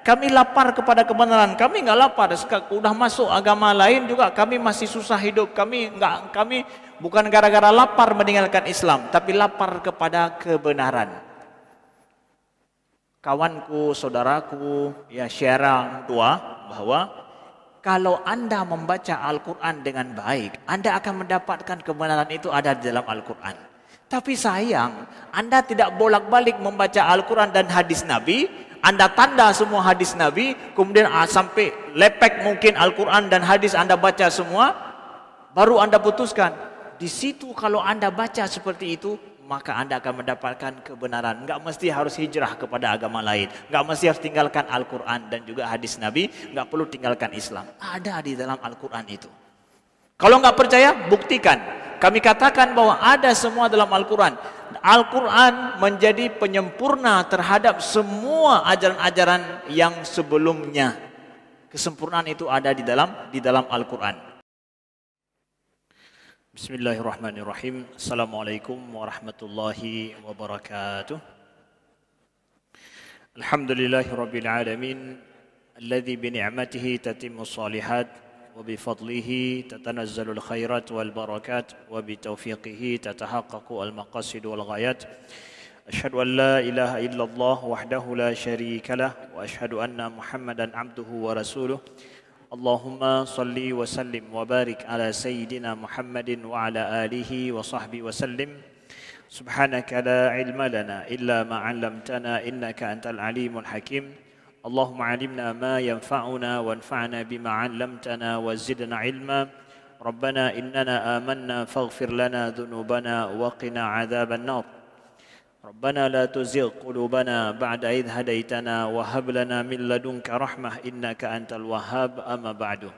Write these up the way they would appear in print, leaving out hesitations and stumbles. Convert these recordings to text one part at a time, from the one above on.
Kami lapar kepada kebenaran. Kami nggak lapar. Udah masuk agama lain juga kami masih susah hidup. Kami bukan gara-gara lapar meninggalkan Islam, tapi lapar kepada kebenaran. Kawanku, saudaraku, ya share dua bahwa kalau Anda membaca Al-Quran dengan baik, Anda akan mendapatkan kebenaran itu ada di dalam Al-Quran. Tapi sayang, Anda tidak bolak-balik membaca Al-Quran dan hadis Nabi. Anda tanda semua hadis Nabi, kemudian sampai lepek mungkin Al-Quran dan hadis Anda baca semua, baru Anda putuskan. Di situ kalau Anda baca seperti itu, maka Anda akan mendapatkan kebenaran. Enggak mesti harus hijrah kepada agama lain. Enggak mesti harus tinggalkan Al-Quran dan juga hadis Nabi. Enggak perlu tinggalkan Islam. Ada di dalam Al-Quran itu. Kalau enggak percaya, buktikan. Kami katakan bahwa ada semua dalam Al-Quran. Al-Quran menjadi penyempurna terhadap semua ajaran-ajaran yang sebelumnya. Kesempurnaan itu ada di dalam Al-Quran. Bismillahirrahmanirrahim. Assalamualaikum warahmatullahi wabarakatuh. Alhamdulillahirabbil alamin alladzi bi ni'matihi tatimmus shalihat wa bi fadlihi tatanazzalul khairat wal barakat wa bi taufiqihi tatahaqqaqu al maqasid wal ghayat. Asyhadu an la ilaha illallah wahdahu la syarika lah wa asyhadu anna Muhammadan abduhu wa rasuluh. Allahumma salli wa sallim wa barik ala sayyidina Muhammadin wa ala alihi wa sahbihi wa sallim. Subhanaka la ilma lana illa ma 'allamtana innaka antal alimul hakim. Allahumma 'allimna ma yanfa'una wanfa'na bima 'allamtana wa zidna 'ilma. Rabbana innana amanna faghfir lana dhunubana wa qina 'adzaban nar. Rabbana la tuzigh qulubana ba'da idh hadaitana wa hab lana min ladunka rahmah innaka antal wahhab. Amma ba'du.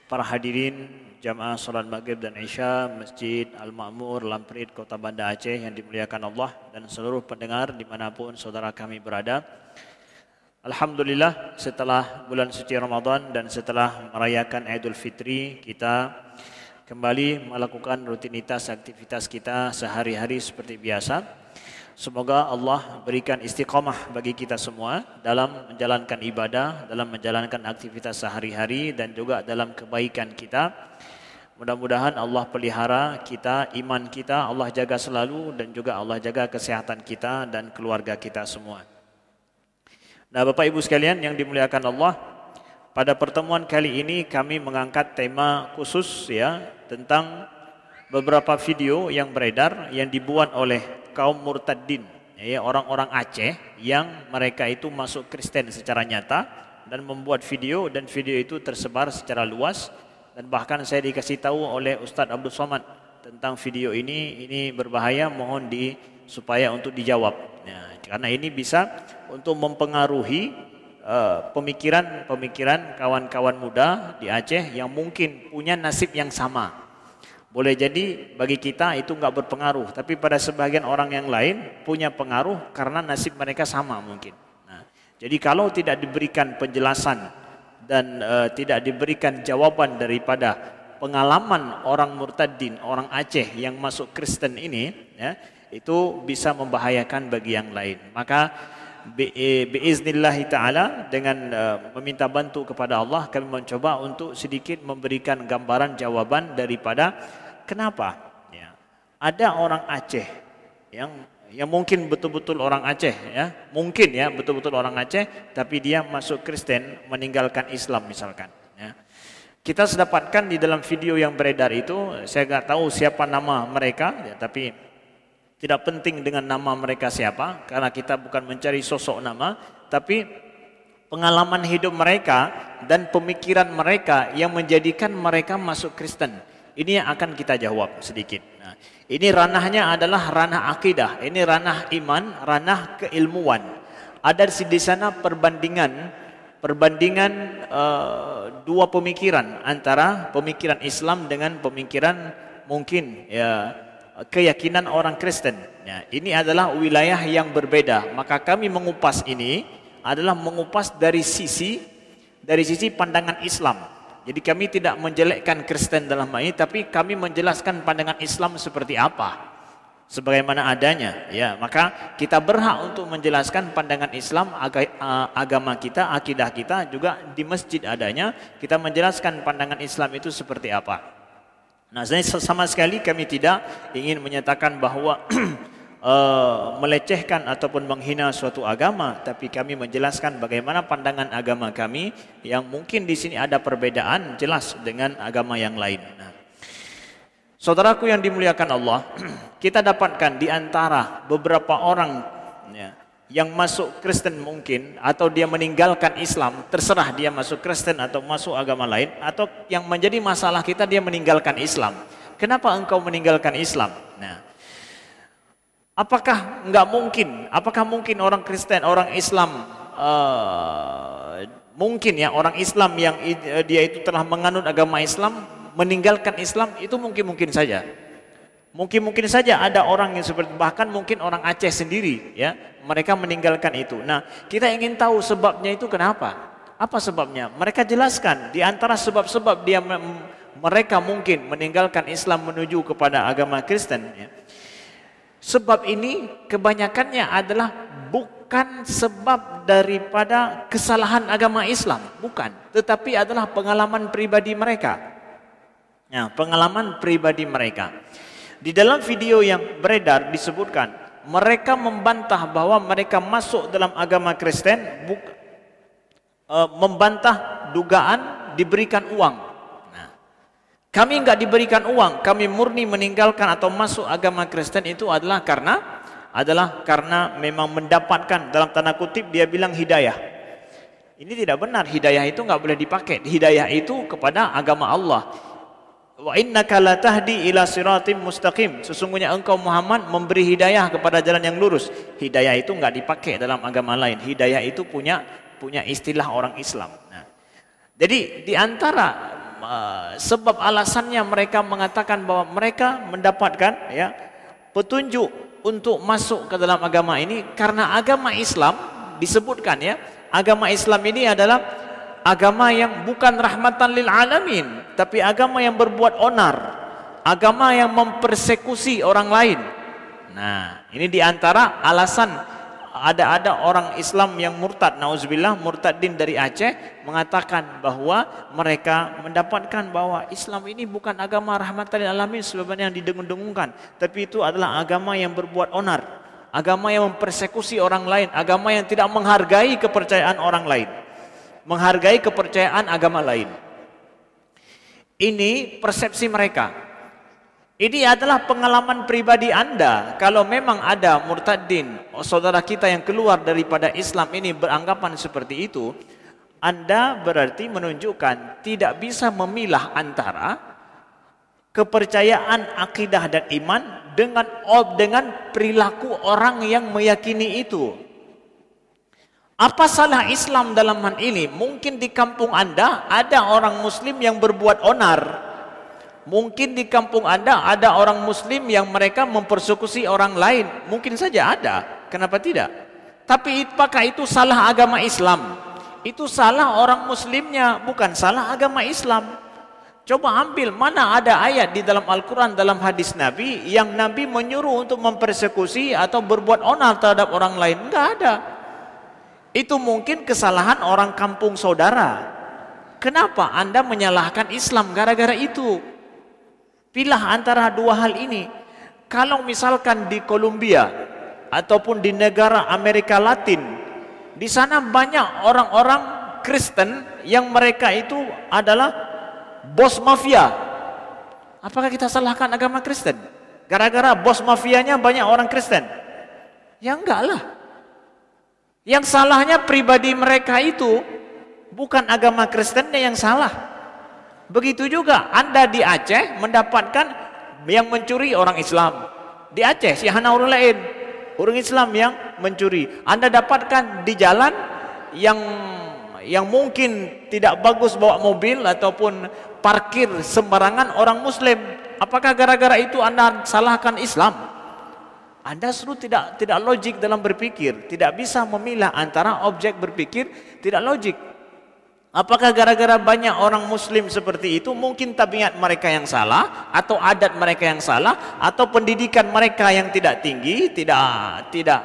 Para hadirin jamaah salat maghrib dan isya Masjid Al-Ma'mur Lamprit Kota Banda Aceh yang dimuliakan Allah, dan seluruh pendengar dimanapun saudara kami berada. Alhamdulillah, setelah bulan suci Ramadan dan setelah merayakan Idul Fitri, kita kembali melakukan rutinitas aktivitas kita sehari-hari seperti biasa. Semoga Allah berikan istiqamah bagi kita semua dalam menjalankan ibadah, dalam menjalankan aktivitas sehari-hari, dan juga dalam kebaikan kita. Mudah-mudahan Allah pelihara kita, iman kita, Allah jaga selalu, dan juga Allah jaga kesehatan kita dan keluarga kita semua. Nah, Bapak Ibu sekalian yang dimuliakan Allah, pada pertemuan kali ini kami mengangkat tema khusus ya tentang beberapa video yang beredar yang dibuat oleh kaum murtadin, ya, orang-orang Aceh yang mereka itu masuk Kristen secara nyata dan membuat video, dan video itu tersebar secara luas, dan bahkan saya dikasih tahu oleh Ustadz Abdul Somad tentang video ini berbahaya, mohon supaya untuk dijawab. Ya, karena ini bisa untuk mempengaruhi pemikiran kawan-kawan muda di Aceh yang mungkin punya nasib yang sama. Boleh jadi bagi kita itu enggak berpengaruh, tapi pada sebagian orang yang lain punya pengaruh karena nasib mereka sama mungkin. Nah, jadi kalau tidak diberikan penjelasan dan tidak diberikan jawaban daripada pengalaman orang murtadin, orang Aceh yang masuk Kristen ini, ya, itu bisa membahayakan bagi yang lain. Maka biiznillahi ta'ala dengan meminta bantu kepada Allah, kami mencoba untuk sedikit memberikan gambaran jawaban daripada kenapa ya, ada orang Aceh yang mungkin betul-betul orang Aceh ya, mungkin ya betul-betul orang Aceh, tapi dia masuk Kristen meninggalkan Islam misalkan ya. Kita sedapatkan di dalam video yang beredar itu, saya nggak tahu siapa nama mereka ya, tapi tidak penting dengan nama mereka siapa, karena kita bukan mencari sosok nama, tapi pengalaman hidup mereka dan pemikiran mereka yang menjadikan mereka masuk Kristen. Ini yang akan kita jawab sedikit. Nah, ini ranahnya adalah ranah akidah, ini ranah iman, ranah keilmuan. Ada di sana perbandingan dua pemikiran, antara pemikiran Islam dengan pemikiran mungkin ya keyakinan orang Kristen. Ya, ini adalah wilayah yang berbeda. Maka kami mengupas ini adalah mengupas dari sisi pandangan Islam. Jadi kami tidak menjelekkan Kristen dalam hal ini, tapi kami menjelaskan pandangan Islam seperti apa. sebagaimana adanya, ya, maka kita berhak untuk menjelaskan pandangan Islam, agama kita, akidah kita juga di masjid adanya, kita menjelaskan pandangan Islam itu seperti apa. Nah, sama sekali kami tidak ingin menyatakan bahwa melecehkan ataupun menghina suatu agama, tapi kami menjelaskan bagaimana pandangan agama kami yang mungkin di sini ada perbedaan jelas dengan agama yang lain. Nah, saudaraku yang dimuliakan Allah, kita dapatkan di antara beberapa orang, ya, yang masuk Kristen mungkin, atau dia meninggalkan Islam, terserah dia masuk Kristen atau masuk agama lain, atau yang menjadi masalah kita dia meninggalkan Islam. Kenapa engkau meninggalkan Islam? Nah, apakah mungkin orang Kristen, orang Islam, mungkin ya orang Islam yang dia itu telah menganut agama Islam meninggalkan Islam? Itu mungkin saja. Mungkin saja ada orang yang seperti, bahkan mungkin orang Aceh sendiri, ya, mereka meninggalkan itu. Nah, kita ingin tahu sebabnya itu kenapa? Apa sebabnya? Mereka jelaskan di antara sebab-sebab mereka mungkin meninggalkan Islam menuju kepada agama Kristen, ya. Sebab ini kebanyakannya adalah bukan sebab daripada kesalahan agama Islam, bukan, tetapi adalah pengalaman pribadi mereka. Ya, pengalaman pribadi mereka. Di dalam video yang beredar disebutkan, mereka membantah bahwa mereka masuk dalam agama Kristen, membantah dugaan diberikan uang. Kami enggak diberikan uang, kami murni meninggalkan atau masuk agama Kristen itu adalah karena memang mendapatkan, dalam tanda kutip dia bilang, hidayah. Ini tidak benar, hidayah itu enggak boleh dipakai. Hidayah itu kepada agama Allah. Wa innaka la tahdi ila siratim mustaqim. Sesungguhnya engkau Muhammad memberi hidayah kepada jalan yang lurus. Hidayah itu enggak dipakai dalam agama lain. Hidayah itu punya istilah orang Islam. Nah, jadi di antara sebab alasannya mereka mengatakan bahwa mereka mendapatkan, ya, petunjuk untuk masuk ke dalam agama ini karena agama Islam disebutkan, ya, agama Islam ini adalah agama yang bukan rahmatan lil alamin, tapi agama yang berbuat onar, agama yang mempersekusi orang lain. Nah, ini diantara alasan ada orang Islam yang murtad, nauzubillah, murtadin dari Aceh, mengatakan bahwa mereka mendapatkan bahwa Islam ini bukan agama rahmatan lil alamin sebagaimana yang didengung-dengungkan, tapi itu adalah agama yang berbuat onar, agama yang mempersekusi orang lain, agama yang tidak menghargai kepercayaan orang lain, menghargai kepercayaan agama lain. Ini persepsi mereka. Ini adalah pengalaman pribadi Anda. Kalau memang ada murtadin, saudara kita yang keluar daripada Islam ini beranggapan seperti itu, Anda berarti menunjukkan tidak bisa memilah antara kepercayaan, akidah dan iman dengan perilaku orang yang meyakini itu. Apa salah Islam dalam hal ini? Mungkin di kampung Anda ada orang Muslim yang berbuat onar. Mungkin di kampung Anda ada orang Muslim yang mereka mempersekusi orang lain. Mungkin saja ada. Kenapa tidak? Tapi apakah itu salah agama Islam? Itu salah orang Muslimnya, bukan salah agama Islam. Coba ambil mana ada ayat di dalam Al-Quran, dalam hadis Nabi yang Nabi menyuruh untuk mempersekusi atau berbuat onar terhadap orang lain. Enggak ada. Itu mungkin kesalahan orang kampung saudara. Kenapa Anda menyalahkan Islam gara-gara itu? Pilah antara dua hal ini. Kalau misalkan di Kolombia ataupun di negara Amerika Latin, di sana banyak orang-orang Kristen yang mereka itu adalah bos mafia. Apakah kita salahkan agama Kristen gara-gara bos mafianya banyak orang Kristen? Ya enggak lah. Yang salahnya pribadi mereka itu, bukan agama Kristennya yang salah. Begitu juga Anda di Aceh mendapatkan yang mencuri orang Islam. Di Aceh, si hana orang lain, orang Islam yang mencuri. Anda dapatkan di jalan yang mungkin tidak bagus bawa mobil ataupun parkir sembarangan orang Muslim. Apakah gara-gara itu Anda salahkan Islam? Anda suruh tidak logik dalam berpikir, tidak bisa memilah antara objek berpikir, tidak logik. Apakah gara-gara banyak orang muslim seperti itu, mungkin tabiat mereka yang salah, atau adat mereka yang salah, atau pendidikan mereka yang tidak tinggi, tidak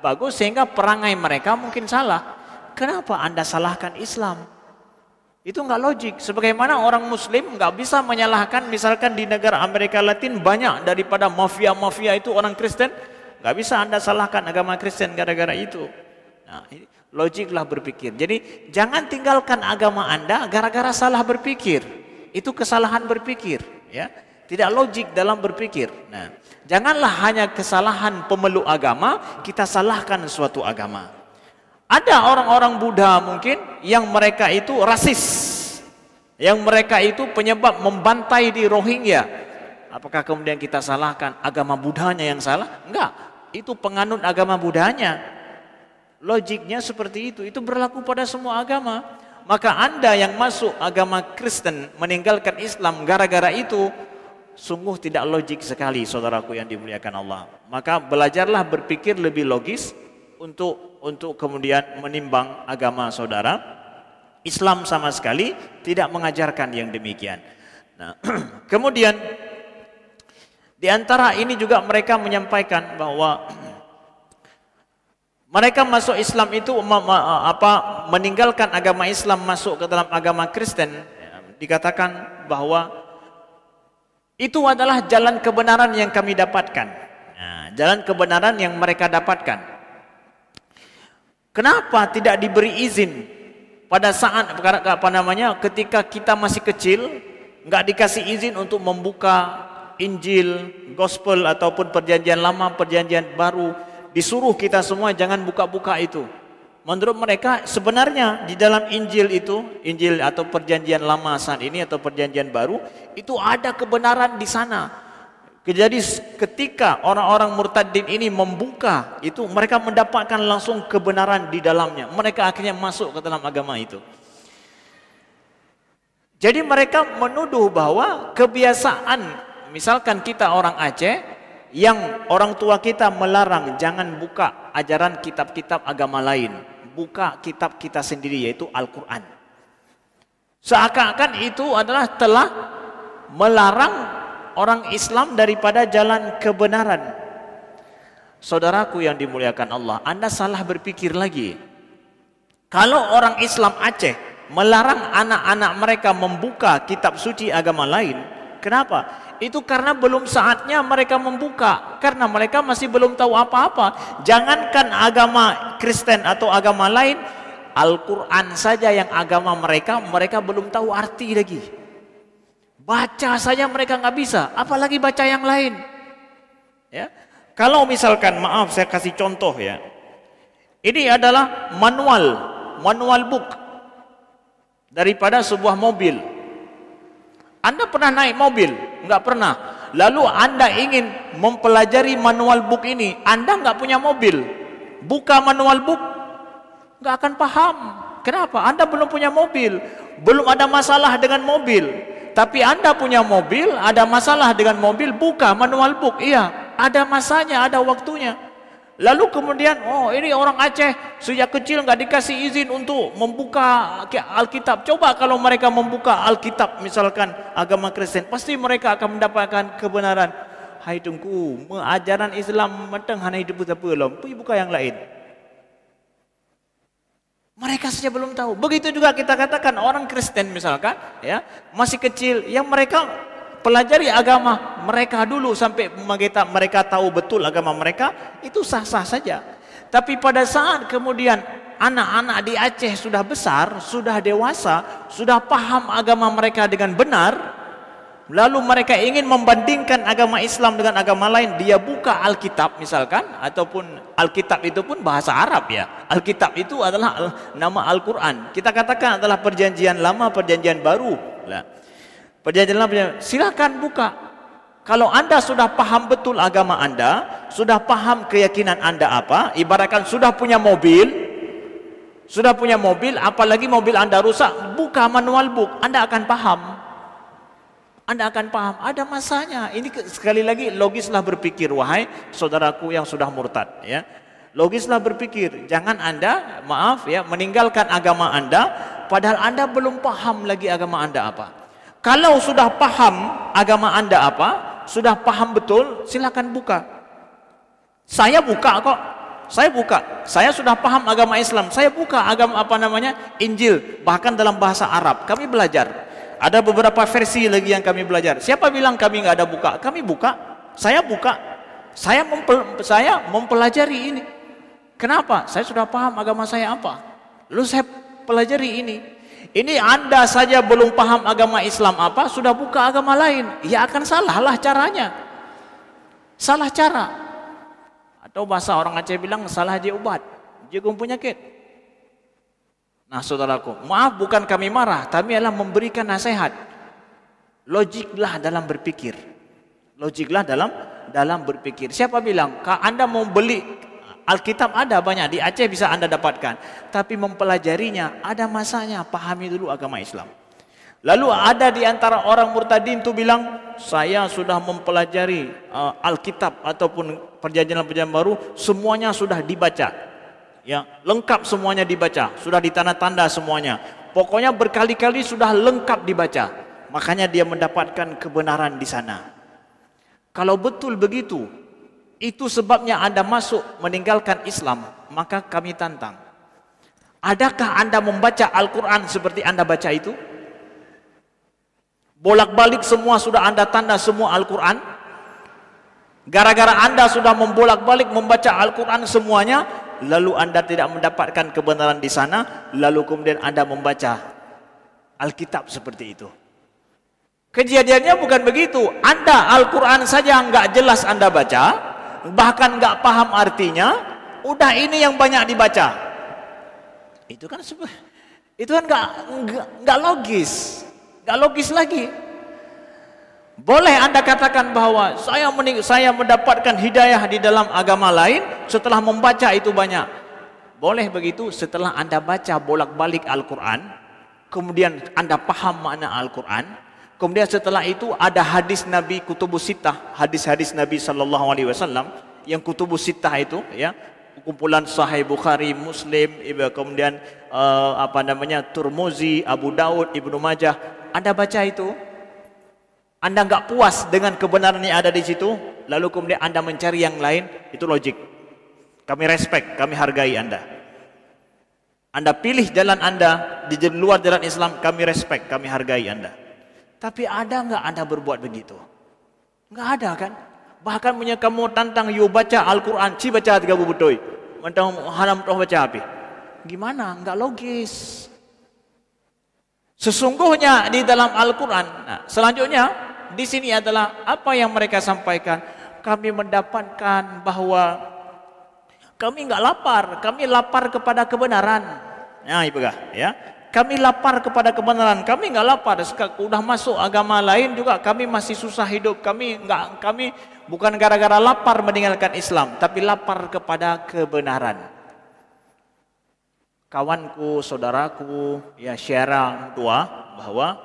bagus, sehingga perangai mereka mungkin salah. Kenapa Anda salahkan Islam? Itu nggak logik. Sebagaimana orang muslim nggak bisa menyalahkan, misalkan di negara Amerika Latin banyak daripada mafia-mafia itu orang Kristen, nggak bisa Anda salahkan agama Kristen gara-gara itu. Nah, ini logiklah berpikir. Jadi jangan tinggalkan agama Anda gara-gara salah berpikir. Itu kesalahan berpikir, ya. Tidak logik dalam berpikir. Nah, janganlah hanya kesalahan pemeluk agama kita salahkan suatu agama. Ada orang-orang Buddha mungkin yang mereka itu rasis, yang mereka itu penyebab membantai di Rohingya. Apakah kemudian kita salahkan agama Buddhanya yang salah? Enggak, itu penganut agama Buddhanya. Logiknya seperti itu berlaku pada semua agama. Maka Anda yang masuk agama Kristen meninggalkan Islam gara-gara itu, sungguh tidak logik sekali, saudaraku yang dimuliakan Allah. Maka belajarlah berpikir lebih logis untuk kemudian menimbang agama saudara. Islam sama sekali tidak mengajarkan yang demikian. Nah, kemudian di antara ini juga mereka menyampaikan bahwa mereka masuk Islam itu meninggalkan agama Islam masuk ke dalam agama Kristen, dikatakan bahwa itu adalah jalan kebenaran yang kami dapatkan. Nah, jalan kebenaran yang mereka dapatkan. Kenapa tidak diberi izin pada saat ketika kita masih kecil, nggak dikasih izin untuk membuka Injil, Gospel ataupun Perjanjian Lama, Perjanjian Baru, disuruh kita semua jangan buka-buka itu. Menurut mereka sebenarnya di dalam Injil itu, Injil atau Perjanjian Lama saat ini atau Perjanjian Baru, itu ada kebenaran di sana. Jadi ketika orang-orang murtadin ini membuka itu, mereka mendapatkan langsung kebenaran di dalamnya. Mereka akhirnya masuk ke dalam agama itu. Jadi mereka menuduh bahwa kebiasaan, misalkan kita orang Aceh, yang orang tua kita melarang jangan buka ajaran kitab-kitab agama lain, buka kitab kita sendiri yaitu Al-Quran. Seakan-akan itu adalah telah melarang orang Islam daripada jalan kebenaran. Saudaraku yang dimuliakan Allah, Anda salah berpikir lagi. Kalau orang Islam Aceh melarang anak-anak mereka membuka kitab suci agama lain, kenapa? Itu karena belum saatnya mereka membuka, karena mereka masih belum tahu apa-apa. Jangankan agama Kristen atau agama lain, Al-Quran saja yang agama mereka belum tahu arti lagi. Baca saja mereka nggak bisa, apalagi baca yang lain. Ya, kalau misalkan, maaf saya kasih contoh ya, ini adalah manual book daripada sebuah mobil. Anda pernah naik mobil? Nggak pernah. Lalu Anda ingin mempelajari manual book ini, Anda nggak punya mobil, buka manual book, nggak akan paham. Kenapa? Anda belum punya mobil, belum ada masalah dengan mobil. Tapi Anda punya mobil, ada masalah dengan mobil, buka manual book. Iya, ada masanya, ada waktunya. Lalu kemudian, oh ini orang Aceh sejak kecil nggak dikasih izin untuk membuka Alkitab. Coba kalau mereka membuka Alkitab, misalkan agama Kristen, pasti mereka akan mendapatkan kebenaran. Hai tunggu, ajaran Islam matang hanya hidup belum, pergi buka yang lain. Mereka saja belum tahu. Begitu juga kita katakan orang Kristen misalkan, ya masih kecil, yang mereka pelajari agama mereka dulu sampai mereka tahu betul agama mereka, itu sah-sah saja. Tapi pada saat kemudian anak-anak di Aceh sudah besar, sudah dewasa, sudah paham agama mereka dengan benar, lalu mereka ingin membandingkan agama Islam dengan agama lain, dia buka Alkitab misalkan, ataupun Alkitab itu pun bahasa Arab ya. Alkitab itu adalah nama Al-Quran. Kita katakan adalah Perjanjian Lama, Perjanjian Baru. Perjanjian Lama, silakan buka. Kalau Anda sudah paham betul agama Anda, sudah paham keyakinan Anda apa, ibaratkan sudah punya mobil, apalagi mobil Anda rusak, buka manual book, Anda akan paham. Anda akan paham, ada masanya. Ini sekali lagi logislah berpikir, wahai saudaraku yang sudah murtad ya. Logislah berpikir, jangan Anda, maaf ya, meninggalkan agama Anda padahal Anda belum paham lagi agama Anda apa. Kalau sudah paham agama Anda apa, sudah paham betul, silakan buka. Saya buka kok. Saya buka. Saya sudah paham agama Islam. Saya buka agama Injil, bahkan dalam bahasa Arab. Kami belajar. Ada beberapa versi lagi yang kami belajar. Siapa bilang kami nggak ada buka? Kami buka. Saya buka. Saya mempelajari ini. Kenapa? Saya sudah paham agama saya apa. Lalu saya pelajari ini. Ini Anda saja belum paham agama Islam apa, sudah buka agama lain. Ya akan salahlah caranya. Salah cara. Atau bahasa orang Aceh bilang salah je ubat, jagung penyakit. Nah saudaraku, maaf bukan kami marah, tapi adalah memberikan nasihat. Logiklah dalam berpikir. Logiklah dalam berpikir. Siapa bilang, Anda mau beli Alkitab ada banyak, di Aceh bisa Anda dapatkan. Tapi mempelajarinya ada masanya, pahami dulu agama Islam. Lalu ada di antara orang murtadin itu bilang, saya sudah mempelajari Alkitab ataupun perjanjian baru, semuanya sudah dibaca. Ya, lengkap semuanya dibaca, sudah ditanda-tanda semuanya. Pokoknya berkali-kali sudah lengkap dibaca. Makanya dia mendapatkan kebenaran di sana. Kalau betul begitu, itu sebabnya Anda masuk meninggalkan Islam, maka kami tantang. Adakah Anda membaca Al-Quran seperti Anda baca itu? Bolak-balik semua sudah Anda tanda semua Al-Quran. Gara-gara Anda sudah membolak-balik membaca Al-Quran semuanya, lalu Anda tidak mendapatkan kebenaran di sana, lalu kemudian Anda membaca Alkitab seperti itu. Kejadiannya bukan begitu. Anda Al-Quran saja nggak jelas Anda baca, bahkan nggak paham artinya, udah ini yang banyak dibaca. Itu kan nggak logis. Gak logis lagi. Boleh Anda katakan bahwa saya mendapatkan hidayah di dalam agama lain setelah membaca itu banyak. Boleh begitu setelah Anda baca bolak-balik Al-Quran, kemudian Anda paham makna Al-Quran, kemudian setelah itu ada hadis Nabi Kutubus Sittah, hadis-hadis Nabi SAW yang Kutubus Sittah itu, ya, kumpulan Sahih Bukhari, Muslim, kemudian Turmuzi, Abu Daud, Ibnu Majah. Anda baca itu, Anda nggak puas dengan kebenaran yang ada di situ, lalu kemudian Anda mencari yang lain, itu logik. Kami respect, kami hargai Anda. Anda pilih jalan Anda di luar jalan Islam, kami respect, kami hargai Anda. Tapi ada nggak Anda berbuat begitu? Nggak ada kan? Bahkan punya kamu tantang you baca Al-Quran, ci baca 3 butoi, mentang haram toh baca apa? Gimana? Nggak logis. Sesungguhnya di dalam Al-Quran, nah, selanjutnya di sini adalah apa yang mereka sampaikan. Kami mendapatkan bahwa kami nggak lapar, kami lapar kepada kebenaran. Nah, ibu ya, kami lapar kepada kebenaran, kami nggak lapar. Sudah masuk agama lain juga kami masih susah hidup. Kami bukan gara-gara lapar meninggalkan Islam, tapi lapar kepada kebenaran. Kawanku, saudaraku, ya syarang tua bahwa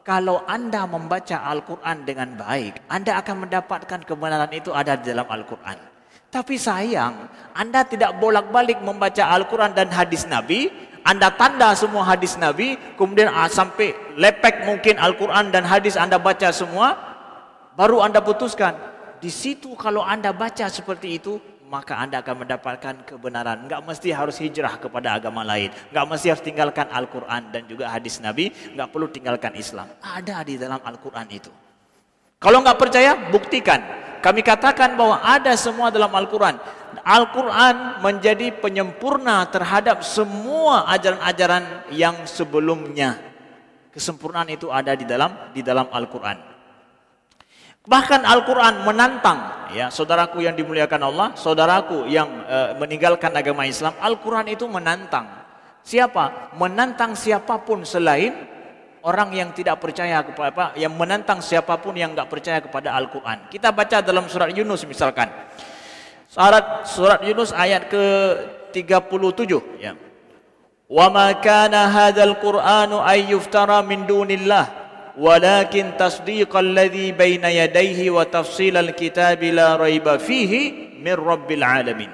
kalau Anda membaca Al-Quran dengan baik, Anda akan mendapatkan kebenaran itu ada di dalam Al-Quran. Tapi sayang, Anda tidak bolak-balik membaca Al-Quran dan hadis Nabi, Anda tanda semua hadis Nabi, kemudian sampai lepek mungkin Al-Quran dan hadis Anda baca semua, baru Anda putuskan. Di situ kalau Anda baca seperti itu, maka Anda akan mendapatkan kebenaran. Enggak mesti harus hijrah kepada agama lain, enggak mesti harus tinggalkan Al-Quran dan juga hadis Nabi, enggak perlu tinggalkan Islam. Ada di dalam Al-Quran itu. Kalau enggak percaya, buktikan. Kami katakan bahwa ada semua dalam Al-Quran. Al-Quran menjadi penyempurna terhadap semua ajaran-ajaran yang sebelumnya. Kesempurnaan itu ada di dalam Al-Quran. Bahkan Al-Quran menantang, ya saudaraku yang dimuliakan Allah, saudaraku yang meninggalkan agama Islam, Al-Quran itu menantang. Siapa? Menantang siapapun selain orang yang tidak percaya kepada yang menantang siapapun yang enggak percaya kepada Al-Quran. Kita baca dalam surat Yunus misalkan. Surat Yunus ayat ke-37, ya. Wa ma kana hadzal Qur'anu ay yuftara min dunillah walakin tasdiqal ladzi baina yadayhi wa tafsilal kitabi la raiba fihi min rabbil alamin.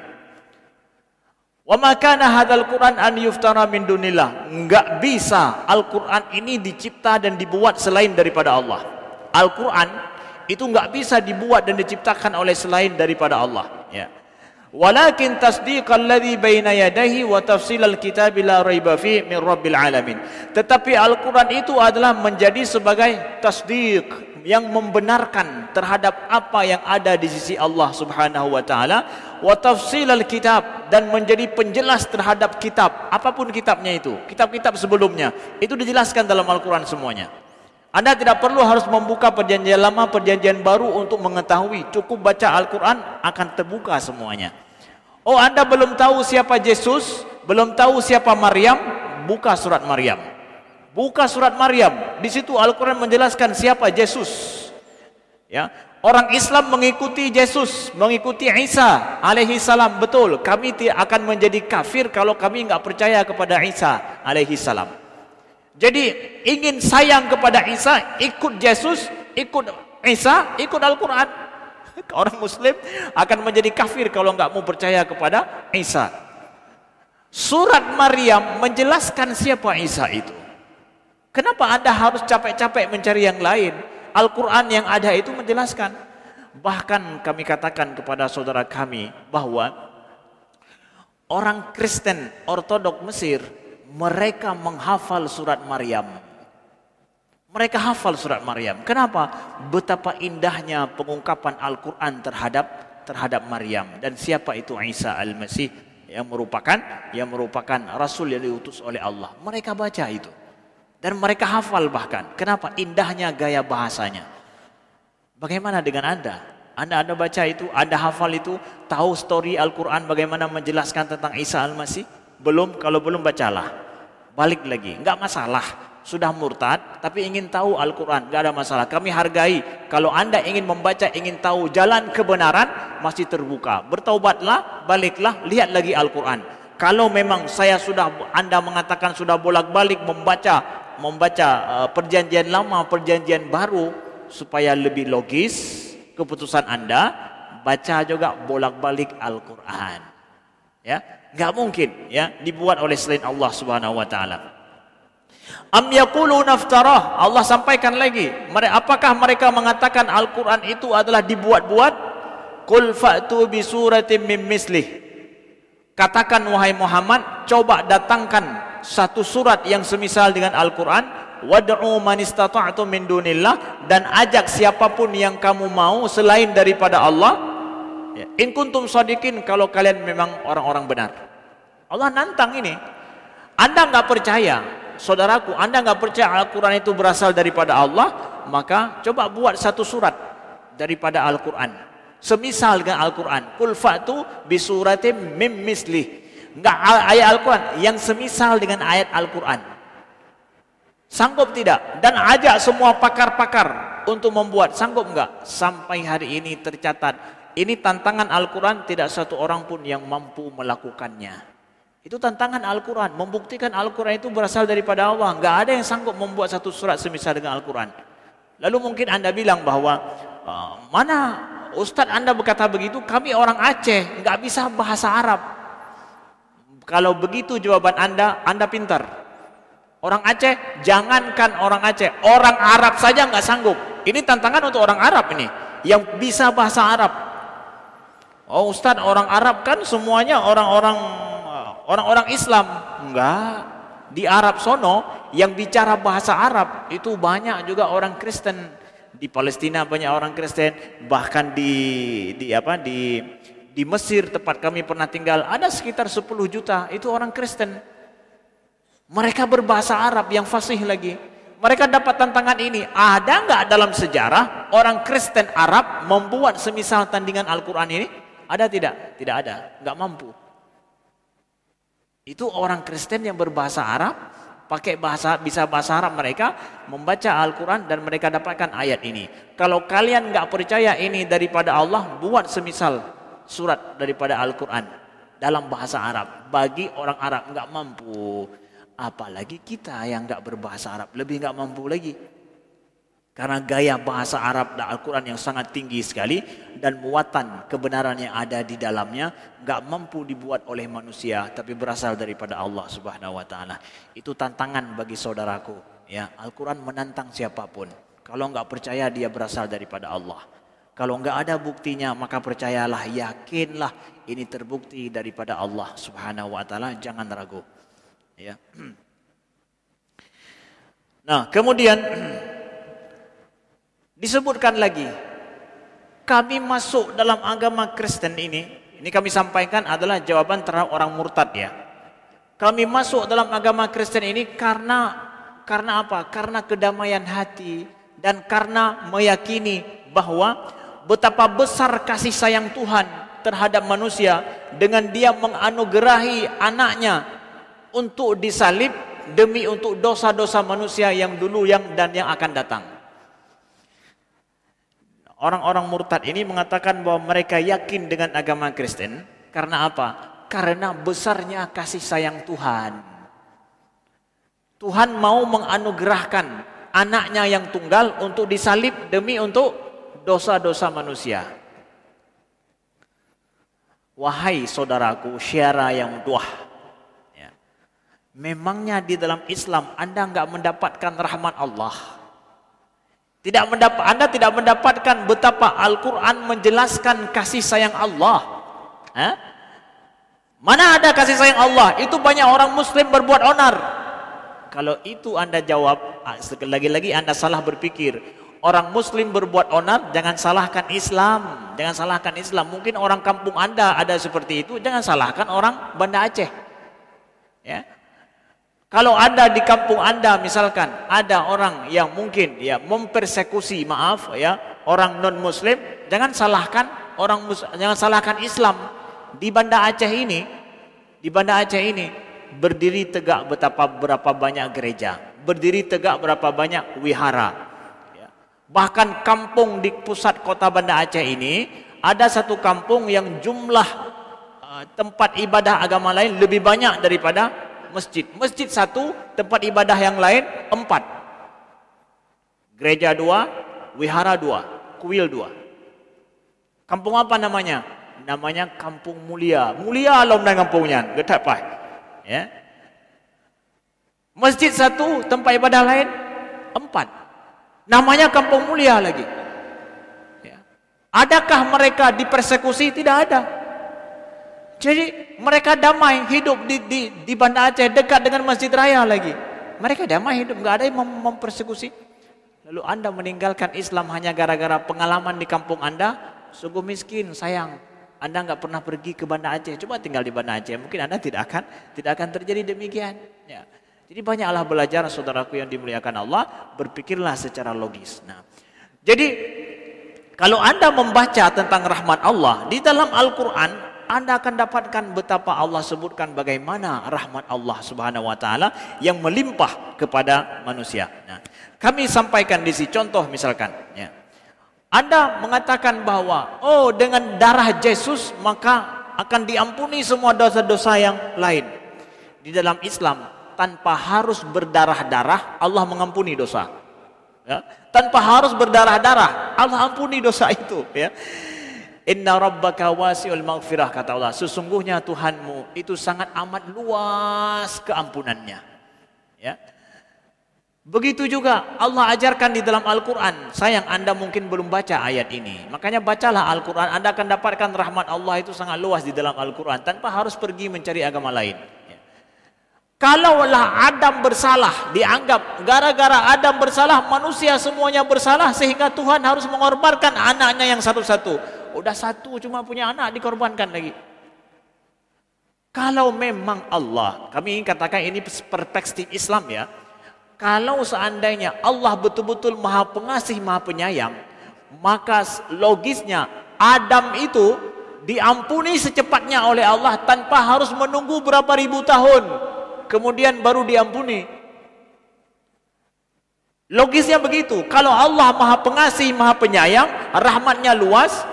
Wa ma kana hadzal Qur'an an yuftara min dunillah. Enggak bisa Al-Qur'an ini dicipta dan dibuat selain daripada Allah. Al-Qur'an itu enggak bisa dibuat dan diciptakan oleh selain daripada Allah, ya. Walakin tasdiqal ladzi baina yadayhi wa tafsilal kitabi la raiba fi min rabbil alamin. Tetapi Al-Qur'an itu adalah menjadi sebagai tasdiq, yang membenarkan terhadap apa yang ada di sisi Allah Subhanahu wa taala, wa tafsilal kitab, dan menjadi penjelas terhadap kitab, apapun kitabnya itu, kitab-kitab sebelumnya, itu dijelaskan dalam Al-Qur'an semuanya. Anda tidak perlu harus membuka perjanjian lama, perjanjian baru untuk mengetahui, cukup baca Al-Qur'an akan terbuka semuanya. Oh, Anda belum tahu siapa Yesus, belum tahu siapa Maryam, buka surat Maryam. Buka surat Maryam, di situ Al-Qur'an menjelaskan siapa Yesus. Ya, orang Islam mengikuti Yesus, mengikuti Isa alaihi salam. Betul, kami akan menjadi kafir kalau kami enggak percaya kepada Isa alaihi salam. Jadi ingin sayang kepada Isa, ikut Yesus, ikut Isa, ikut Al-Qur'an. Orang Muslim akan menjadi kafir kalau enggak mau percaya kepada Isa. Surat Maryam menjelaskan siapa Isa itu. Kenapa Anda harus capek-capek mencari yang lain? Al-Quran yang ada itu menjelaskan. Bahkan kami katakan kepada saudara kami bahwa orang Kristen Ortodok Mesir, mereka menghafal surat Maryam. Mereka hafal surat Maryam. Kenapa? Betapa indahnya pengungkapan Al-Quran terhadap Maryam. Dan siapa itu Isa Al-Masih yang merupakan Rasul yang diutus oleh Allah. Mereka baca itu. Dan mereka hafal bahkan. Kenapa? Indahnya gaya bahasanya. Bagaimana dengan Anda? Anda baca itu, Anda hafal itu, tahu story Al-Quran bagaimana menjelaskan tentang Isa Al-Masih? Belum? Kalau belum, bacalah. Balik lagi, enggak masalah. Sudah murtad, tapi ingin tahu Al-Quran, enggak ada masalah. Kami hargai. Kalau Anda ingin membaca, ingin tahu jalan kebenaran, masih terbuka. Bertaubatlah, baliklah, lihat lagi Al-Quran. Kalau memang Anda mengatakan sudah bolak-balik membaca perjanjian lama, perjanjian baru, supaya lebih logis keputusan Anda, baca juga bolak-balik Al-Quran. Ya, nggak mungkin ya dibuat oleh selain Allah Subhanahu wa taala. Am yaquluna naftarah, Allah sampaikan lagi, apakah mereka mengatakan Al-Quran itu adalah dibuat-buat? Qul fa'tu bi suratin mim mislih. Katakan wahai Muhammad, coba datangkan satu surat yang semisal dengan Al-Quran. Wad'u man istata'tum min dunillah, dan ajak siapapun yang kamu mau selain daripada Allah. Ya. In kuntum shadiqin, kalau kalian memang orang-orang benar. Allah nantang ini. Anda enggak percaya, saudaraku, Anda enggak percaya Al-Quran itu berasal daripada Allah, maka coba buat satu surat daripada Al-Quran semisal dengan Al-Quran. Qul fa'tu bi suratin mim mislih. Enggak ayat Al-Quran yang semisal dengan ayat Al-Quran. Sanggup tidak? Dan ajak semua pakar-pakar untuk membuat. Sanggup enggak? Sampai hari ini tercatat, ini tantangan Al-Quran, tidak satu orang pun yang mampu melakukannya. Itu tantangan Al-Quran, membuktikan Al-Quran itu berasal daripada Allah. Enggak ada yang sanggup membuat satu surat semisal dengan Al-Quran. Lalu mungkin Anda bilang bahwa mana Ustadz Anda berkata begitu, kami orang Aceh, enggak bisa bahasa Arab. Kalau begitu jawaban Anda pintar. Orang Aceh, jangankan orang Aceh, orang Arab saja nggak sanggup. Ini tantangan untuk orang Arab ini, yang bisa bahasa Arab. Oh Ustadz, orang Arab kan semuanya orang-orang Islam. Enggak. Di Arab sono yang bicara bahasa Arab itu banyak juga orang Kristen. Di Palestina banyak orang Kristen, bahkan di Mesir tempat kami pernah tinggal ada sekitar 10 juta itu orang Kristen. Mereka berbahasa Arab yang fasih lagi. Mereka dapat tantangan ini. Ada nggak dalam sejarah orang Kristen Arab membuat semisal tandingan Al-Quran ini? Ada tidak? Tidak ada. Nggak mampu. Itu orang Kristen yang berbahasa Arab, bisa bahasa Arab mereka, membaca Al-Quran dan mereka dapatkan ayat ini. Kalau kalian nggak percaya ini daripada Allah, buat semisal surat daripada Al-Quran dalam bahasa Arab. Bagi orang Arab nggak mampu. Apalagi kita yang nggak berbahasa Arab, lebih nggak mampu lagi. Karena gaya bahasa Arab dan Al-Quran yang sangat tinggi sekali dan muatan kebenaran yang ada di dalamnya enggak mampu dibuat oleh manusia tapi berasal daripada Allah Subhanahu wa taala. Itu tantangan bagi saudaraku, ya. Al-Quran menantang siapapun. Kalau enggak percaya dia berasal daripada Allah. Kalau enggak ada buktinya maka percayalah, yakinlah ini terbukti daripada Allah Subhanahu wa taala, jangan ragu. Ya. Nah, kemudian disebutkan lagi, kami masuk dalam agama Kristen ini kami sampaikan adalah jawaban terhadap orang murtad, ya. Kami masuk dalam agama Kristen ini karena apa? Karena kedamaian hati dan karena meyakini bahwa betapa besar kasih sayang Tuhan terhadap manusia dengan dia menganugerahi anaknya untuk disalib demi untuk dosa-dosa manusia yang dulu dan yang akan datang. Orang-orang murtad ini mengatakan bahwa mereka yakin dengan agama Kristen karena apa? Karena besarnya kasih sayang Tuhan. Tuhan mau menganugerahkan anaknya yang tunggal untuk disalib demi untuk dosa-dosa manusia. Wahai saudaraku, syara yang tuah, ya. Memangnya di dalam Islam Anda enggak mendapatkan rahmat Allah? Anda tidak mendapatkan betapa Al-Quran menjelaskan kasih sayang Allah. Mana ada kasih sayang Allah? Itu banyak orang Muslim berbuat onar. Kalau itu Anda jawab, lagi-lagi Anda salah berpikir. Orang Muslim berbuat onar, jangan salahkan Islam. Jangan salahkan Islam. Mungkin orang kampung Anda ada seperti itu, jangan salahkan orang Banda Aceh. Ya. Kalau ada di kampung Anda misalkan ada orang yang mungkin ya mempersekusi, orang non Muslim, jangan salahkan jangan salahkan Islam. Di Banda Aceh ini berdiri tegak berapa banyak gereja, berdiri tegak berapa banyak wihara. Ya. Bahkan kampung di pusat kota Banda Aceh ini ada satu kampung yang jumlah tempat ibadah agama lain lebih banyak daripada masjid. Masjid satu, tempat ibadah yang lain 4. Gereja 2, wihara 2, kuil 2. Kampung apa namanya? Namanya Kampung Mulia. Mulia lah namanya kampungnya. Getak pai. Ya. Masjid satu, tempat ibadah lain 4. Namanya Kampung Mulia lagi. Ya. Adakah mereka dipersekusi? Tidak ada. Jadi mereka damai hidup di Banda Aceh dekat dengan Masjid Raya lagi. Mereka damai hidup, enggak ada yang mempersekusi. Lalu Anda meninggalkan Islam hanya gara-gara pengalaman di kampung Anda, sungguh miskin, sayang. Anda enggak pernah pergi ke Banda Aceh, coba tinggal di Banda Aceh, mungkin Anda tidak akan terjadi demikian. Ya. Jadi banyaklah belajar saudaraku yang dimuliakan Allah, berpikirlah secara logis. Nah, jadi kalau Anda membaca tentang rahmat Allah di dalam Al-Quran, Anda akan dapatkan betapa Allah sebutkan bagaimana rahmat Allah Subhanahu wa taala yang melimpah kepada manusia. Nah, kami sampaikan di sini contoh misalkan, ya. Anda mengatakan bahwa dengan darah Yesus maka akan diampuni semua dosa-dosa yang lain. Di dalam Islam tanpa harus berdarah-darah Allah mengampuni dosa. Ya. Tanpa harus berdarah-darah Allah ampuni dosa itu, ya. Inna rabbaka wasi'ul maghfirah, kata Allah, sesungguhnya Tuhanmu itu sangat amat luas keampunannya. Ya. Begitu juga Allah ajarkan di dalam Al-Quran. Sayang Anda mungkin belum baca ayat ini, makanya bacalah Al-Quran. Anda akan dapatkan rahmat Allah itu sangat luas di dalam Al-Quran tanpa harus pergi mencari agama lain. Ya. Kalaulah Adam bersalah, dianggap gara-gara Adam bersalah manusia semuanya bersalah sehingga Tuhan harus mengorbankan anaknya yang satu-satu. Udah satu cuma punya anak dikorbankan lagi. Kalau memang Allah, kami ingin katakan ini perspektif Islam, ya. Kalau seandainya Allah betul-betul Maha Pengasih, Maha Penyayang, maka logisnya Adam itu diampuni secepatnya oleh Allah tanpa harus menunggu berapa ribu tahun kemudian baru diampuni. Logisnya begitu. Kalau Allah Maha Pengasih, Maha Penyayang, rahmatnya luas,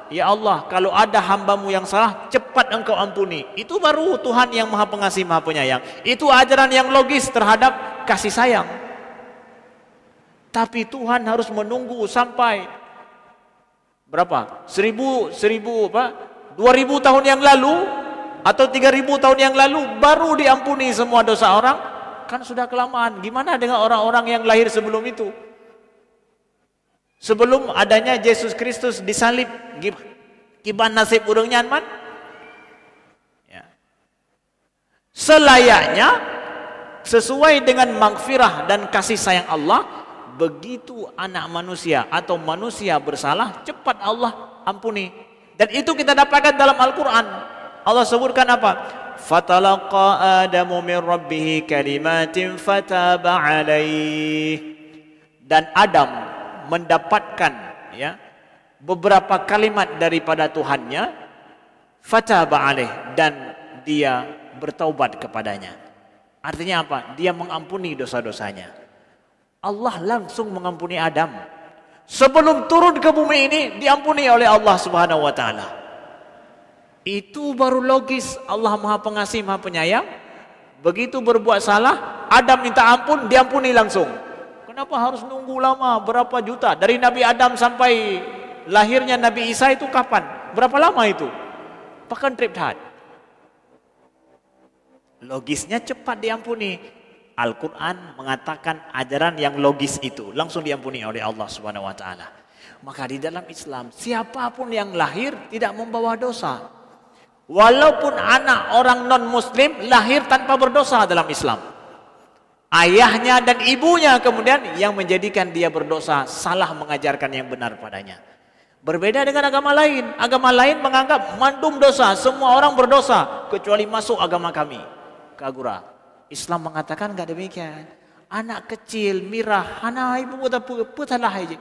ya Allah, kalau ada hambamu yang salah, cepat engkau ampuni. Itu baru Tuhan yang Maha Pengasih, Maha Penyayang. Itu ajaran yang logis terhadap kasih sayang. Tapi Tuhan harus menunggu sampai berapa? 2000 tahun yang lalu atau 3000 tahun yang lalu baru diampuni semua dosa orang. Kan sudah kelamaan. Gimana dengan orang-orang yang lahir sebelum itu? Sebelum adanya Yesus Kristus disalib, gimana nasib urangnya man? Ya. Selayaknya sesuai dengan maghfirah dan kasih sayang Allah, begitu anak manusia atau manusia bersalah, cepat Allah ampuni. Dan itu kita dapatkan dalam Al-Quran. Allah sebutkan apa? Fatalaqa Adamu min rabbih kalimatin fataba alaih. Dan Adam mendapatkan ya beberapa kalimat daripada Tuhannya, fataba alaih, dan dia bertaubat kepadanya. Artinya apa? Dia mengampuni dosa-dosanya. Allah langsung mengampuni Adam. Sebelum turun ke bumi ini diampuni oleh Allah Subhanahu wa taala. Itu baru logis. Allah Maha Pengasih, Maha Penyayang. Begitu berbuat salah, Adam minta ampun, diampuni langsung. Kenapa harus nunggu lama berapa juta? Dari Nabi Adam sampai lahirnya Nabi Isa itu kapan? Berapa lama itu? Bahkan trip had. Logisnya cepat diampuni. Al-Quran mengatakan ajaran yang logis itu langsung diampuni oleh Allah Subhanahu wa taala. Maka di dalam Islam, siapapun yang lahir tidak membawa dosa. Walaupun anak orang non-muslim lahir tanpa berdosa dalam Islam. Ayahnya dan ibunya kemudian yang menjadikan dia berdosa, salah mengajarkan yang benar padanya. Berbeda dengan agama lain. Agama lain menganggap mandum dosa, semua orang berdosa kecuali masuk agama kami, Kagura. Islam mengatakan enggak demikian. Anak kecil mirah, hana ibu putalah aja.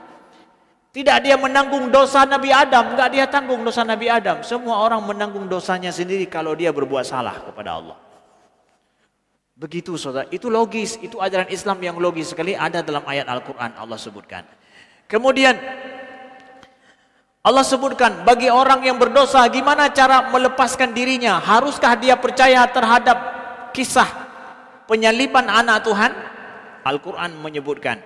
Tidak dia menanggung dosa Nabi Adam, enggak dia tanggung dosa Nabi Adam. Semua orang menanggung dosanya sendiri kalau dia berbuat salah kepada Allah. Begitu saudara, itu logis, itu ajaran Islam yang logis sekali, ada dalam ayat Al-Quran Allah sebutkan. Kemudian Allah sebutkan bagi orang yang berdosa gimana cara melepaskan dirinya. Haruskah dia percaya terhadap kisah penyaliban anak Tuhan? Al-Quran menyebutkan,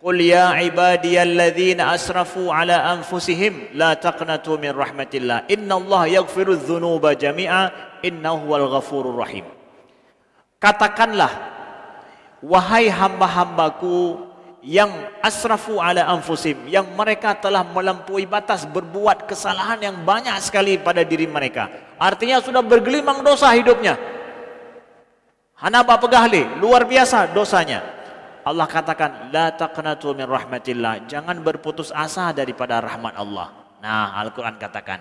Qul ya ibadiyalladzina asrafu ala anfusihim la taqnatu min rahmatillah innallaha yaghfiru dzunuba jami'a innahu wal ghafurur rahim. Katakanlah, wahai hamba-hambaku yang asrafu ala anfusim, yang mereka telah melampaui batas, berbuat kesalahan yang banyak sekali pada diri mereka. Artinya sudah bergelimang dosa hidupnya. Hanaba pegahli, luar biasa dosanya. Allah katakan, la taqnatu min rahmatillah, jangan berputus asa daripada rahmat Allah. Nah, Al-Quran katakan.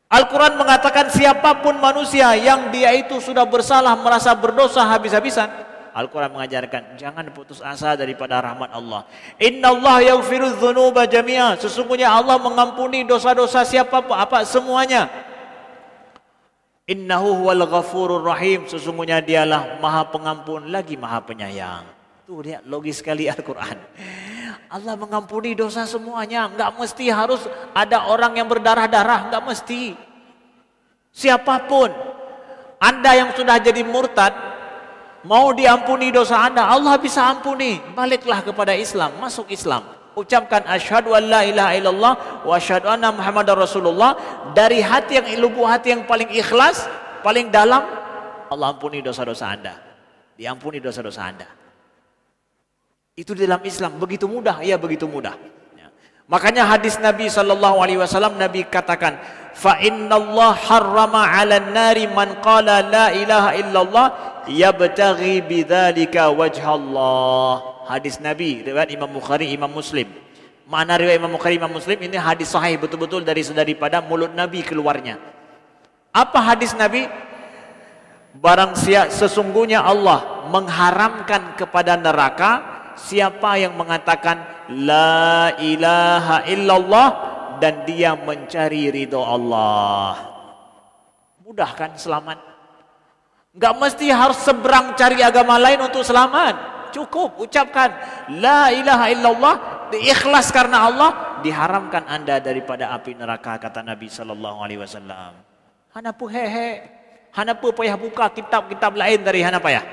Al-Quran mengatakan siapapun manusia yang dia itu sudah bersalah, merasa berdosa habis-habisan, Al-Quran mengajarkan jangan putus asa daripada rahmat Allah. Innallaha yaghfiru dzunuba jami'a, sesungguhnya Allah mengampuni dosa-dosa siapapun, apa semuanya. Innahu huwal ghafurur rahim, sesungguhnya dialah Maha Pengampun lagi Maha Penyayang. Tuh dia logis sekali Al-Quran. Allah mengampuni dosa semuanya, enggak mesti harus ada orang yang berdarah-darah, enggak mesti. Siapapun, Anda yang sudah jadi murtad, mau diampuni dosa Anda, Allah bisa ampuni. Baliklah kepada Islam, masuk Islam. Ucapkan asyhadu an la ilaha illallah wa asyhadu anna Muhammadar Rasulullah dari hati yang lubuk hati yang paling ikhlas, paling dalam, Allah ampuni dosa-dosa Anda. Diampuni dosa-dosa Anda. Itu di dalam Islam begitu mudah, ya begitu mudah. Ya. Makanya hadis Nabi SAW, Nabi katakan, fa innallah harrama 'alan nari man qala la ilaha illallah yabtaghi bidzalika wajhallah. Hadis Nabi riwayat Imam Bukhari, Imam Muslim. Mana riwayat Imam Bukhari, Imam Muslim ini hadis sahih betul-betul daripada mulut Nabi keluarnya. Apa hadis Nabi? Barang sesungguhnya Allah mengharamkan kepada neraka siapa yang mengatakan la ilaha illallah dan dia mencari ridho Allah. Mudah kan selamat? Enggak mesti harus seberang cari agama lain untuk selamat. Cukup ucapkan la ilaha illallah, ikhlas karena Allah, diharamkan Anda daripada api neraka, kata Nabi SAW. Hanapu hehe, hanapu payah buka kitab-kitab lain dari hana payah.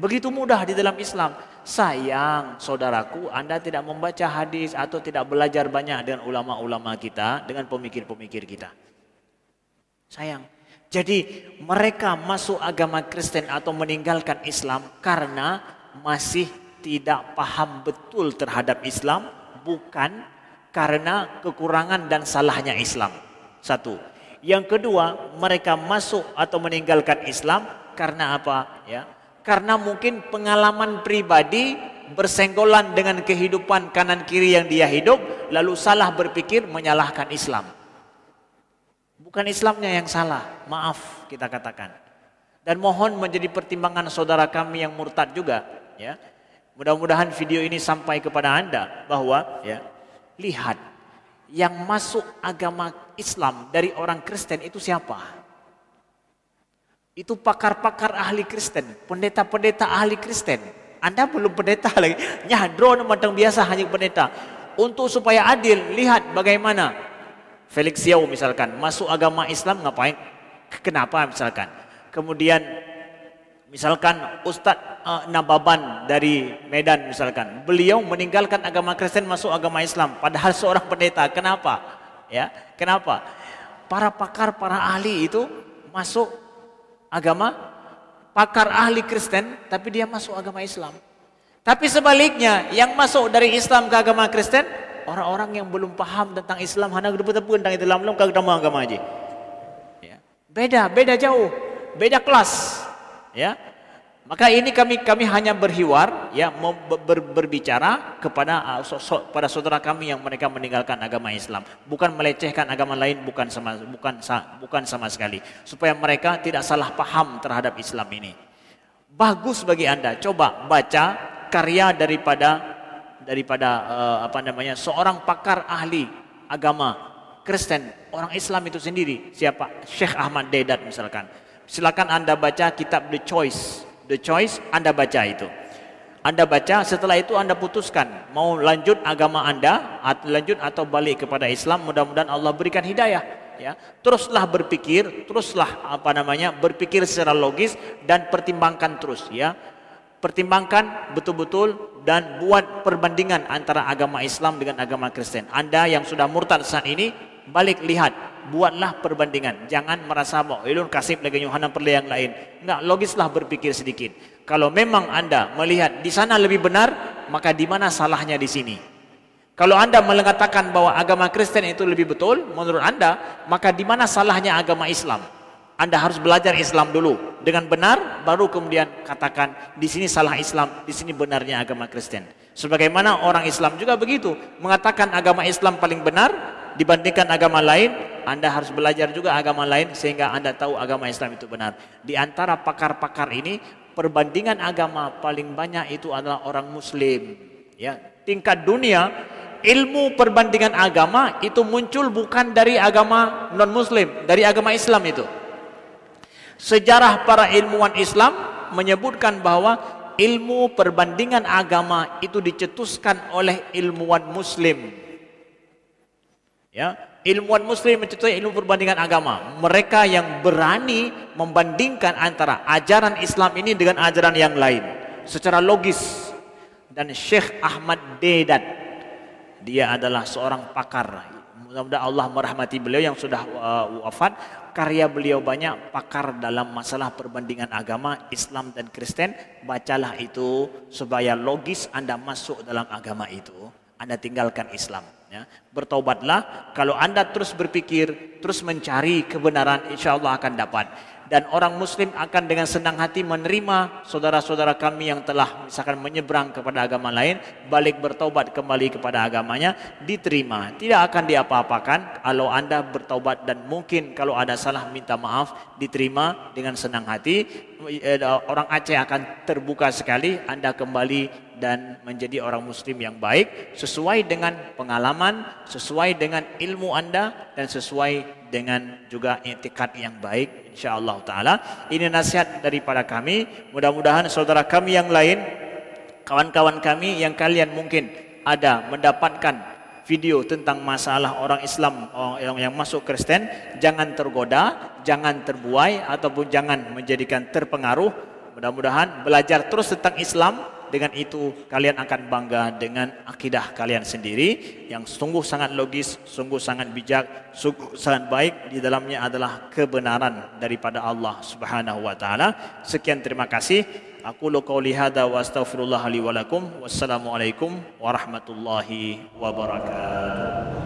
Begitu mudah di dalam Islam. Sayang saudaraku, Anda tidak membaca hadis atau tidak belajar banyak dengan ulama-ulama kita, dengan pemikir-pemikir kita. Sayang. Jadi mereka masuk agama Kristen atau meninggalkan Islam karena masih tidak paham betul terhadap Islam, bukan karena kekurangan dan salahnya Islam. Satu. Yang kedua, mereka masuk atau meninggalkan Islam karena apa? Ya, karena mungkin pengalaman pribadi bersenggolan dengan kehidupan kanan kiri yang dia hidup, lalu salah berpikir menyalahkan Islam. Bukan Islamnya yang salah, maaf kita katakan. Dan mohon menjadi pertimbangan saudara kami yang murtad juga, ya. Mudah-mudahan video ini sampai kepada Anda bahwa, ya, lihat yang masuk agama Islam dari orang Kristen itu siapa? Itu pakar-pakar ahli Kristen, pendeta-pendeta ahli Kristen. Anda belum pendeta lagi, nyadro macam biasa hanya pendeta. Untuk supaya adil, lihat bagaimana Felix Yao misalkan masuk agama Islam ngapain? Kenapa misalkan? Kemudian misalkan Ustadz Nababan dari Medan misalkan, beliau meninggalkan agama Kristen masuk agama Islam padahal seorang pendeta. Kenapa? Ya, kenapa? Para pakar, para ahli itu masuk agama, pakar ahli Kristen tapi dia masuk agama Islam. Tapi sebaliknya yang masuk dari Islam ke agama Kristen, orang-orang yang belum paham tentang Islam, hanya betul-betul tentang Islam, belum agama aja. Ya. Beda jauh, beda kelas. Ya, maka ini kami hanya berhiwar, ya, berbicara kepada pada saudara kami yang mereka meninggalkan agama Islam, bukan melecehkan agama lain, bukan sama sekali, supaya mereka tidak salah paham terhadap Islam ini. Bagus bagi Anda, coba baca karya daripada seorang pakar ahli agama Kristen, orang Islam itu sendiri, siapa? Syekh Ahmad Deedat misalkan. Silakan Anda baca kitab The Choice, Anda baca itu. Anda baca, setelah itu Anda putuskan mau lanjut agama Anda, lanjut atau balik kepada Islam. Mudah-mudahan Allah berikan hidayah, ya. Teruslah berpikir, berpikir secara logis dan pertimbangkan terus, ya. Pertimbangkan betul-betul dan buat perbandingan antara agama Islam dengan agama Kristen. Anda yang sudah murtad saat ini, balik lihat, buatlah perbandingan. Jangan merasa bahwa ilun kasih lagi Yohanan perlu yang lain. Enggak, logislah berpikir sedikit. Kalau memang Anda melihat di sana lebih benar, maka di mana salahnya di sini? Kalau Anda mengatakan bahwa agama Kristen itu lebih betul menurut Anda, maka di mana salahnya agama Islam? Anda harus belajar Islam dulu dengan benar, baru kemudian katakan di sini salah Islam, di sini benarnya agama Kristen. Sebagaimana orang Islam juga begitu, mengatakan agama Islam paling benar dibandingkan agama lain. Anda harus belajar juga agama lain sehingga Anda tahu agama Islam itu benar. Di antara pakar-pakar ini, perbandingan agama paling banyak itu adalah orang Muslim. Ya, tingkat dunia ilmu perbandingan agama itu muncul bukan dari agama non-Muslim, dari agama Islam itu. Sejarah para ilmuwan Islam menyebutkan bahwa ilmu perbandingan agama itu dicetuskan oleh ilmuwan Muslim. Ya, ilmuwan Muslim mencetuskan ilmu perbandingan agama. Mereka yang berani membandingkan antara ajaran Islam ini dengan ajaran yang lain secara logis. Dan Syekh Ahmad Deedat, dia adalah seorang pakar. Mudah-mudahan Allah merahmati beliau yang sudah wafat. Karya beliau banyak, pakar dalam masalah perbandingan agama Islam dan Kristen. Bacalah itu supaya logis Anda masuk dalam agama itu, Anda tinggalkan Islam, ya. Bertaubatlah. Kalau Anda terus berpikir, terus mencari kebenaran, insya Allah akan dapat. Dan orang Muslim akan dengan senang hati menerima saudara-saudara kami yang telah misalkan menyeberang kepada agama lain, balik bertaubat kembali kepada agamanya, diterima. Tidak akan diapa-apakan kalau Anda bertaubat, dan mungkin kalau ada salah minta maaf, diterima dengan senang hati. Orang Aceh akan terbuka sekali Anda kembali dan menjadi orang Muslim yang baik sesuai dengan pengalaman, sesuai dengan ilmu Anda, dan sesuai dengan juga i'tikad yang baik, insyaallah taala. Ini nasihat daripada kami. Mudah-mudahan saudara kami yang lain, kawan-kawan kami yang kalian mungkin ada mendapatkan video tentang masalah orang Islam yang masuk Kristen, jangan tergoda, jangan terbuai, ataupun jangan menjadikan terpengaruh. Mudah-mudahan belajar terus tentang Islam Dengan itu kalian akan bangga dengan akidah kalian sendiri yang sungguh sangat logis, sungguh sangat bijak, sungguh sangat baik. Di dalamnya adalah kebenaran daripada Allah Subhanahu wa taala. Sekian, terima kasih. Aku qouli hadza wa astaghfirullah li wa lakum. Wassalamualaikum warahmatullahi wabarakatuh.